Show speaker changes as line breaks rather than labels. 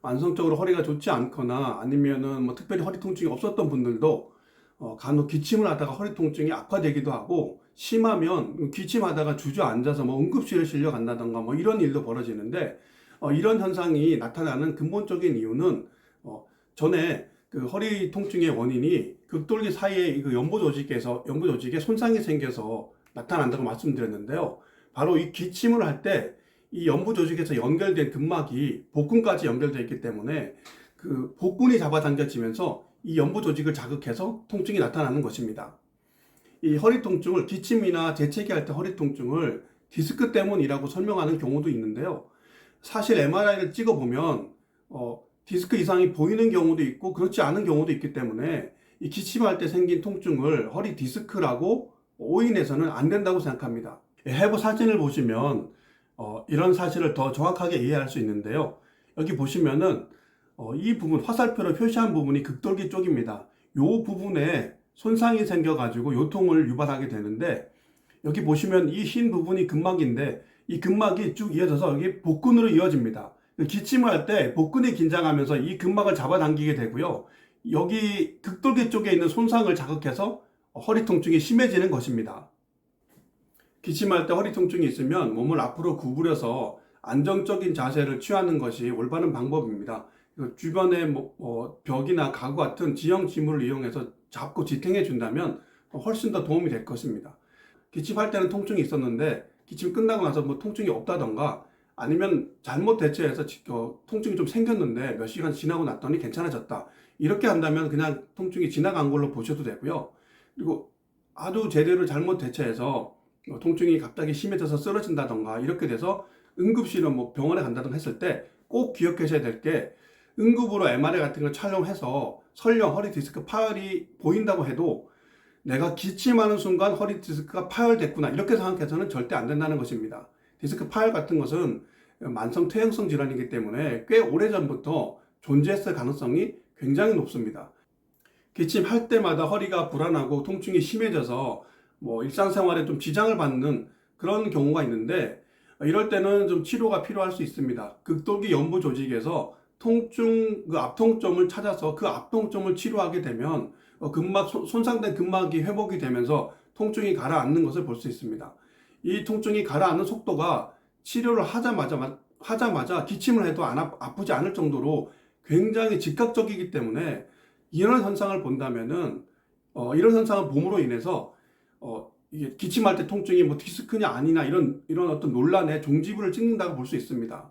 만성적으로 허리가 좋지 않거나 아니면은 뭐 특별히 허리 통증이 없었던 분들도 간혹 기침을 하다가 허리 통증이 악화되기도 하고, 심하면 기침하다가 주저앉아서 뭐 응급실에 실려간다던가 뭐 이런 일도 벌어지는데, 이런 현상이 나타나는 근본적인 이유는 전에 그 허리 통증의 원인이 극돌기 사이에 그 연부 조직에 손상이 생겨서 나타난다고 말씀드렸는데요. 바로 이 기침을 할 때 이 연부 조직에서 연결된 근막이 복근까지 연결되어 있기 때문에 그 복근이 잡아당겨지면서 이 연부 조직을 자극해서 통증이 나타나는 것입니다. 이 허리 통증을, 기침이나 재채기 할 때 허리 통증을 디스크 때문이라고 설명하는 경우도 있는데요. 사실 MRI를 찍어보면 디스크 이상이 보이는 경우도 있고 그렇지 않은 경우도 있기 때문에 이 기침할 때 생긴 통증을 허리 디스크라고 오인해서는 안 된다고 생각합니다. 해부 사진을 보시면 이런 사실을 더 정확하게 이해할 수 있는데요. 여기 보시면은 이 부분, 화살표로 표시한 부분이 극돌기 쪽입니다. 이 부분에 손상이 생겨가지고 요통을 유발하게 되는데, 여기 보시면 이 흰 부분이 근막인데 이 근막이 쭉 이어져서 여기 복근으로 이어집니다. 기침을 할 때 복근이 긴장하면서 이 근막을 잡아당기게 되고요. 여기 극돌기 쪽에 있는 손상을 자극해서 허리 통증이 심해지는 것입니다. 기침할 때 허리 통증이 있으면 몸을 앞으로 구부려서 안정적인 자세를 취하는 것이 올바른 방법입니다. 주변에 벽이나 가구 같은 지형 지물을 이용해서 잡고 지탱해 준다면 훨씬 더 도움이 될 것입니다. 기침할 때는 통증이 있었는데 기침 끝나고 나서 뭐 통증이 없다던가, 아니면 잘못 대처해서 통증이 좀 생겼는데 몇 시간 지나고 났더니 괜찮아졌다, 이렇게 한다면 그냥 통증이 지나간 걸로 보셔도 되고요. 그리고 아주 제대로 잘못 대처해서 통증이 갑자기 심해져서 쓰러진다던가 이렇게 돼서 응급실로 뭐 병원에 간다던가 했을 때 꼭 기억하셔야 될 게, 응급으로 MRI 같은 걸 촬영해서 설령 허리 디스크 파열이 보인다고 해도 내가 기침하는 순간 허리 디스크가 파열됐구나 이렇게 생각해서는 절대 안 된다는 것입니다. 디스크 파열 같은 것은 만성 퇴행성 질환이기 때문에 꽤 오래전부터 존재했을 가능성이 굉장히 높습니다. 기침할 때마다 허리가 불안하고 통증이 심해져서 뭐 일상생활에 좀 지장을 받는 그런 경우가 있는데, 이럴 때는 좀 치료가 필요할 수 있습니다. 극돌기 연부 조직에서 그 앞통점을 찾아서 그 앞통점을 치료하게 되면 손상된 근막이 회복이 되면서 통증이 가라앉는 것을 볼 수 있습니다. 이 통증이 가라앉는 속도가 치료를 하자마자 기침을 해도 아프지 않을 정도로 굉장히 즉각적이기 때문에, 이런 현상을 본다면은 이런 현상을 봄으로 인해서 이게 기침할 때 통증이 뭐 디스크냐 아니냐 이런 어떤 논란에 종지부를 찍는다고 볼 수 있습니다.